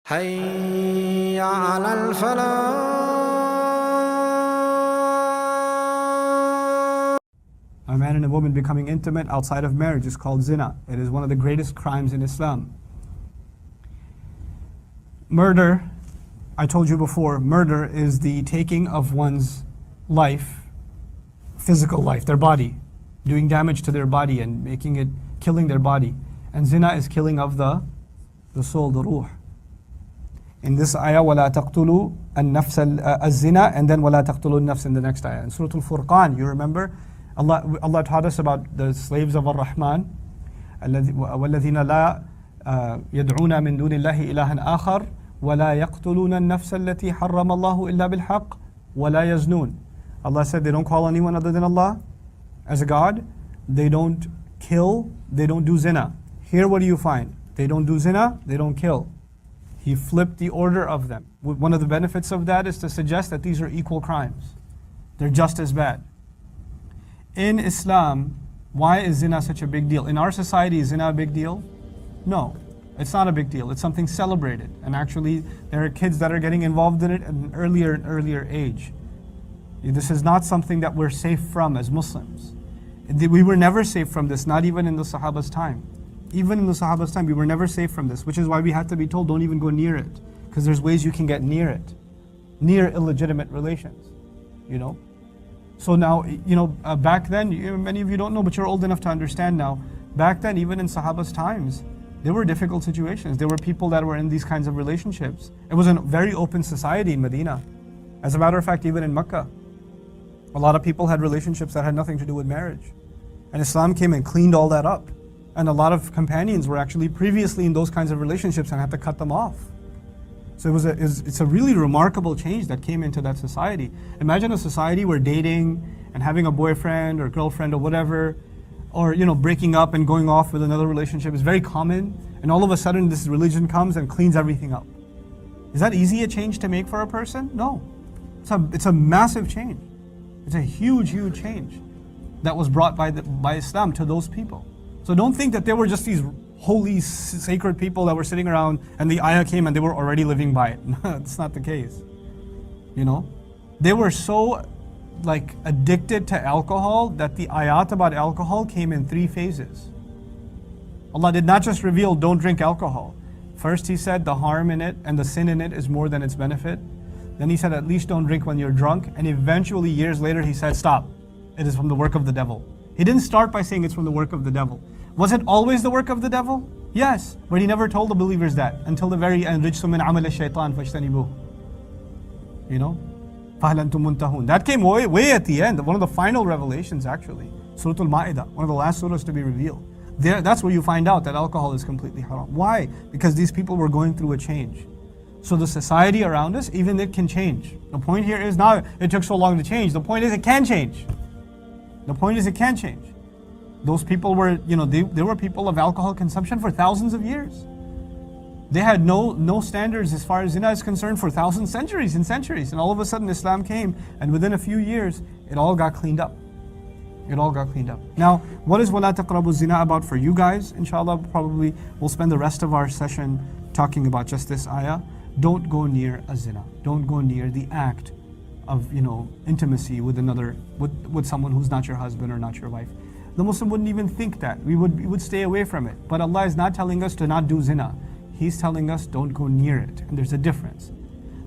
حي على الفلاح. A man and a woman becoming intimate outside of marriage is called zina. It is one of the greatest crimes in Islam. Murder, I told you before, murder is the taking of one's life, physical life, their body, doing damage to their body and making it, killing their body. And zina is killing of the soul, the ruh. In this ayah, وَلَا تَقْتُلُوا النَّفْسَ الزِّنَا, and then وَلَا تَقْتُلُوا النَّفْسَ in the next ayah. In Surah Al-Furqan, you remember, Allah taught us about the slaves of Ar-Rahman, وَالَّذِينَ لَا يَدْعُونَ مِن دُونِ اللَّهِ إِلَهًا آخَرَ وَلَا يَقْتُلُونَ النَّفْسَ الَّتِي حَرَّمَ اللَّهُ إِلَّا بِالْحَقِّ وَلَا يَزْنُونَ. Allah said they don't call anyone other than Allah as a God, they don't kill, they don't do zina. Here what do you find? They don't do zina, they don't kill. He flipped the order of them. One of the benefits of that is to suggest that these are equal crimes. They're just as bad. In Islam, why is zina such a big deal? In our society, is zina a big deal? No, it's not a big deal. It's something celebrated. And actually, there are kids that are getting involved in it at an earlier and earlier age. This is not something that we're safe from as Muslims. We were never safe from this, not even in the Sahaba's time. Even in the Sahaba's time, we were never safe from this, which is why we had to be told, don't even go near it. Because there's ways you can get near it. Near illegitimate relations, you know. So now, back then, many of you don't know, but you're old enough to understand now. Back then, even in Sahaba's times, there were difficult situations. There were people that were in these kinds of relationships. It was a very open society in Medina. As a matter of fact, even in Mecca, a lot of people had relationships that had nothing to do with marriage. And Islam came and cleaned all that up. And a lot of companions were actually previously in those kinds of relationships and had to cut them off. So it's a really remarkable change that came into that society. Imagine a society where dating and having a boyfriend or girlfriend or whatever, or breaking up and going off with another relationship is very common, and all of a sudden this religion comes and cleans everything up. Is that easy a change to make for a person? No. It's a massive change. It's a huge, huge change that was brought by Islam to those people. So don't think that they were just these holy, sacred people that were sitting around and the ayah came and they were already living by it. No, that's not the case. They were so addicted to alcohol that the ayat about alcohol came in 3 phases. Allah did not just reveal, don't drink alcohol. First He said the harm in it and the sin in it is more than its benefit. Then He said at least don't drink when you're drunk. And eventually years later He said stop. It is from the work of the devil. He didn't start by saying it's from the work of the devil. Was it always the work of the devil? Yes, but He never told the believers that until the very end. رِجْسٌ مِّنْ عَمَلِ الشَّيْطَانِ فَاجْتَنِبُوهُ. فَهَلْ أَنْتُمْ مُنْتَهُونَ. That came way at the end, one of the final revelations actually. Surah Al-Ma'idah, one of the last surahs to be revealed. That's where you find out that alcohol is completely haram. Why? Because these people were going through a change. So the society around us, even it can change. The point here is not it took so long to change. The point is it can change. The point is it can change. Those people were, they were people of alcohol consumption for thousands of years. They had no standards as far as zina is concerned for centuries and centuries. And all of a sudden Islam came, and within a few years, it all got cleaned up. It all got cleaned up. Now, what is وَلَا تَقْرَبُوا الزِّنَا about for you guys? Inshallah, probably we'll spend the rest of our session talking about just this ayah. Don't go near a zina. Don't go near the act of intimacy with with someone who's not your husband or not your wife. The Muslim wouldn't even think that. We would stay away from it. But Allah is not telling us to not do zina. He's telling us don't go near it. And there's a difference.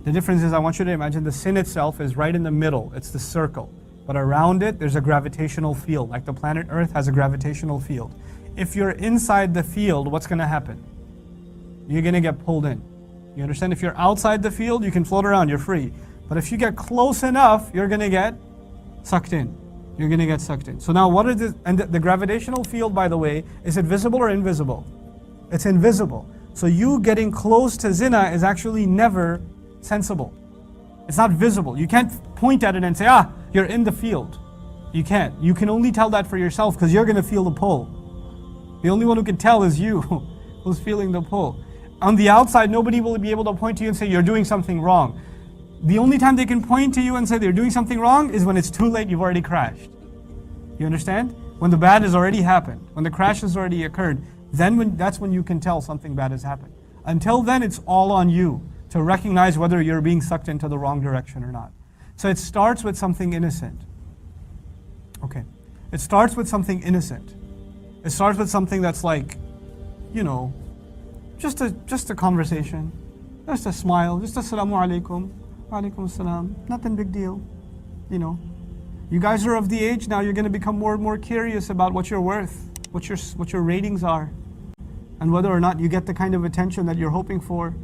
The difference is, I want you to imagine the sin itself is right in the middle. It's the circle. But around it, there's a gravitational field. Like the planet Earth has a gravitational field. If you're inside the field, what's going to happen? You're going to get pulled in. You understand? If you're outside the field, you can float around. You're free. But if you get close enough, you're going to get sucked in. You're going to get sucked in. So now what is this? And the gravitational field, by the way, is it visible or invisible? It's invisible. So you getting close to zina is actually never sensible. It's not visible. You can't point at it and say, you're in the field. You can't. You can only tell that for yourself because you're going to feel the pull. The only one who can tell is you who's feeling the pull. On the outside, nobody will be able to point to you and say, you're doing something wrong. The only time they can point to you and say they're doing something wrong is when it's too late, you've already crashed. You understand? When the bad has already happened, when the crash has already occurred, that's when you can tell something bad has happened. Until then, it's all on you to recognize whether you're being sucked into the wrong direction or not. So it starts with something innocent. Okay. It starts with something innocent. It starts with something that's like, you know, just a conversation, just a smile, just assalamu alaikum, wa alaikum assalam, nothing big deal, you know. You guys are of the age now, you're going to become more and more curious about what you're worth, what your ratings are, and whether or not you get the kind of attention that you're hoping for.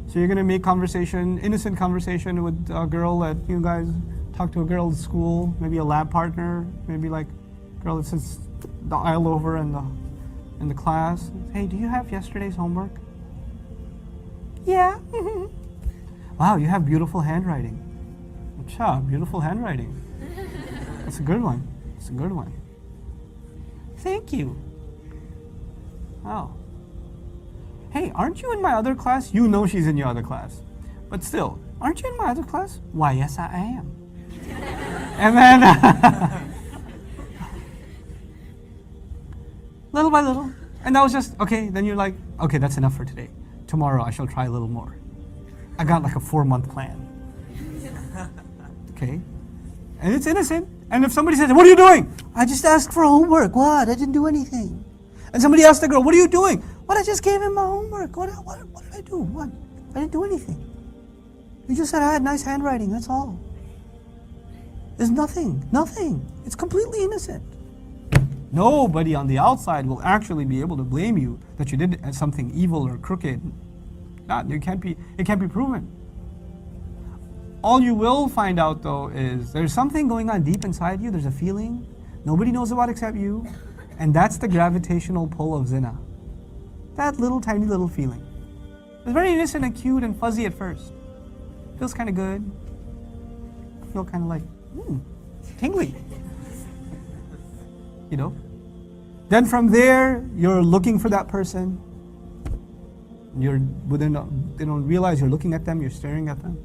So you're going to make conversation, innocent conversation with a girl that you guys talk to, a girl at school, maybe a lab partner, maybe like a girl that sits the aisle over in the class. Hey, do you have yesterday's homework? Yeah. Wow, you have beautiful handwriting. Acha, beautiful handwriting. That's a good one. That's a good one. Thank you. Wow. Hey, aren't you in my other class? You know she's in your other class. But still, aren't you in my other class? Why, yes, I am. And then, little by little. And that was just, okay, then you're like, okay, that's enough for today. Tomorrow I shall try a little more. I got like a 4-month plan. Okay? And it's innocent. And if somebody says, what are you doing? I just asked for homework. What? I didn't do anything. And somebody asked the girl, what are you doing? What? I just gave him my homework. What did I do? What? I didn't do anything. You just said I had nice handwriting. That's all. There's nothing. Nothing. It's completely innocent. Nobody on the outside will actually be able to blame you that you did something evil or crooked. It can't be proven. All you will find out though is there's something going on deep inside you, there's a feeling, nobody knows about except you, and that's the gravitational pull of zina. That little tiny little feeling. It's very innocent and cute and fuzzy at first. Feels kind of good. I feel kind of like, tingly. You know? Then from there, you're looking for that person. They don't realize you're looking at them, you're staring at them.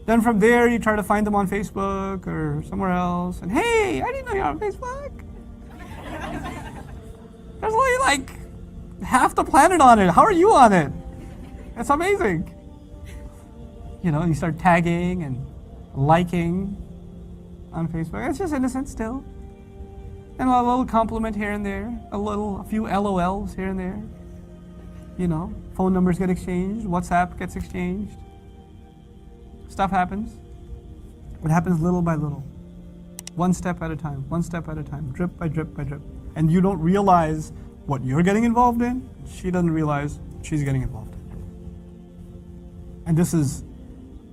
Then from there, you try to find them on Facebook or somewhere else. And hey, I didn't know you're on Facebook. There's only like half the planet on it. How are you on it? It's amazing. You know, you start tagging and liking on Facebook. It's just innocent still. And a little compliment here and there, a few LOLs here and there. You know, phone numbers get exchanged, WhatsApp gets exchanged. Stuff happens. It happens little by little. One step at a time, drip by drip by drip. And you don't realize what you're getting involved in. She doesn't realize she's getting involved in. And this is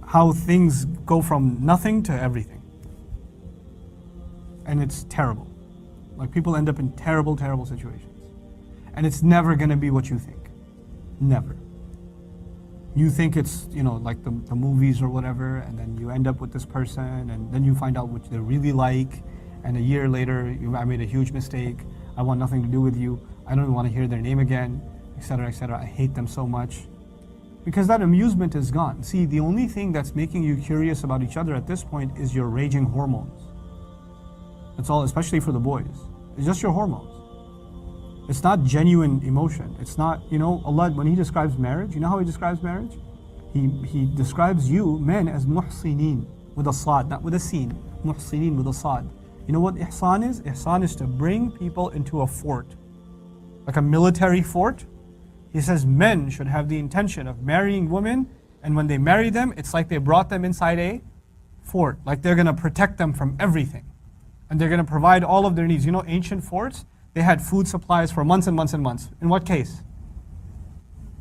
how things go from nothing to everything. And it's terrible. Like people end up in terrible, terrible situations. And it's never going to be what you think. Never. You think it's, you know, like the movies or whatever, and then you end up with this person, and then you find out what they're really like, and a year later, I made a huge mistake, I want nothing to do with you, I don't even want to hear their name again, etc., etc. I hate them so much. Because that amusement is gone. See, the only thing that's making you curious about each other at this point is your raging hormones. That's all, especially for the boys. It's just your hormones. It's not genuine emotion. It's not, you know, Allah, when He describes marriage, you know how He describes marriage? He describes you, men, as muhsinin, with a sad, not with a sin. Muhsinin with a sad. You know what ihsan is? Ihsan is to bring people into a fort. Like a military fort. He says men should have the intention of marrying women, and when they marry them, it's like they brought them inside a fort. Like they're going to protect them from everything. And they're going to provide all of their needs. You know, ancient forts, they had food supplies for months and months and months. In what case?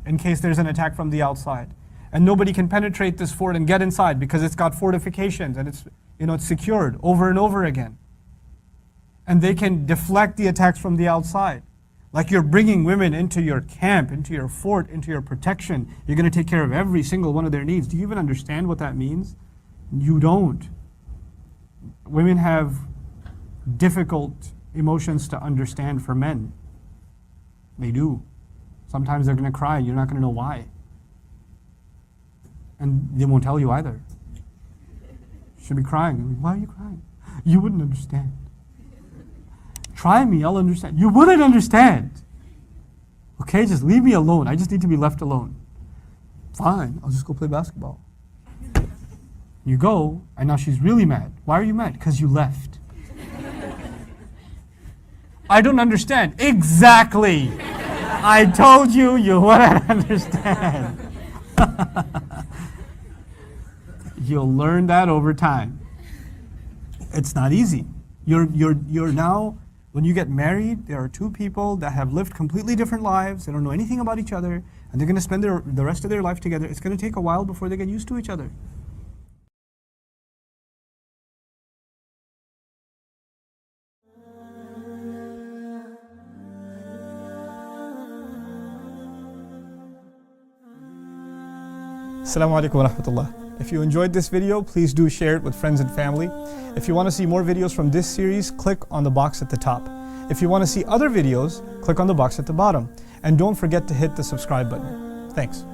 In case there's an attack from the outside. And nobody can penetrate this fort and get inside because it's got fortifications and it's, you know, it's secured over and over again. And they can deflect the attacks from the outside. Like you're bringing women into your camp, into your fort, into your protection. You're going to take care of every single one of their needs. Do you even understand what that means? You don't. Women have difficult emotions to understand for men. They do. Sometimes they're going to cry. You're not going to know why. And they won't tell you either. She'll be crying. Why are you crying? You wouldn't understand. Try me, I'll understand. You wouldn't understand. Okay, just leave me alone. I just need to be left alone. Fine, I'll just go play basketball. You go, and now she's really mad. Why are you mad? Because you left. I don't understand. Exactly. I told you you wouldn't understand. You'll learn that over time. It's not easy. You're now, when you get married, there are two people that have lived completely different lives. They don't know anything about each other, and they're going to spend the rest of their life together. It's going to take a while before they get used to each other. Assalamu alaikum wa rahmatullah. If you enjoyed this video, please do share it with friends and family. If you want to see more videos from this series, click on the box at the top. If you want to see other videos, click on the box at the bottom. And don't forget to hit the subscribe button. Thanks.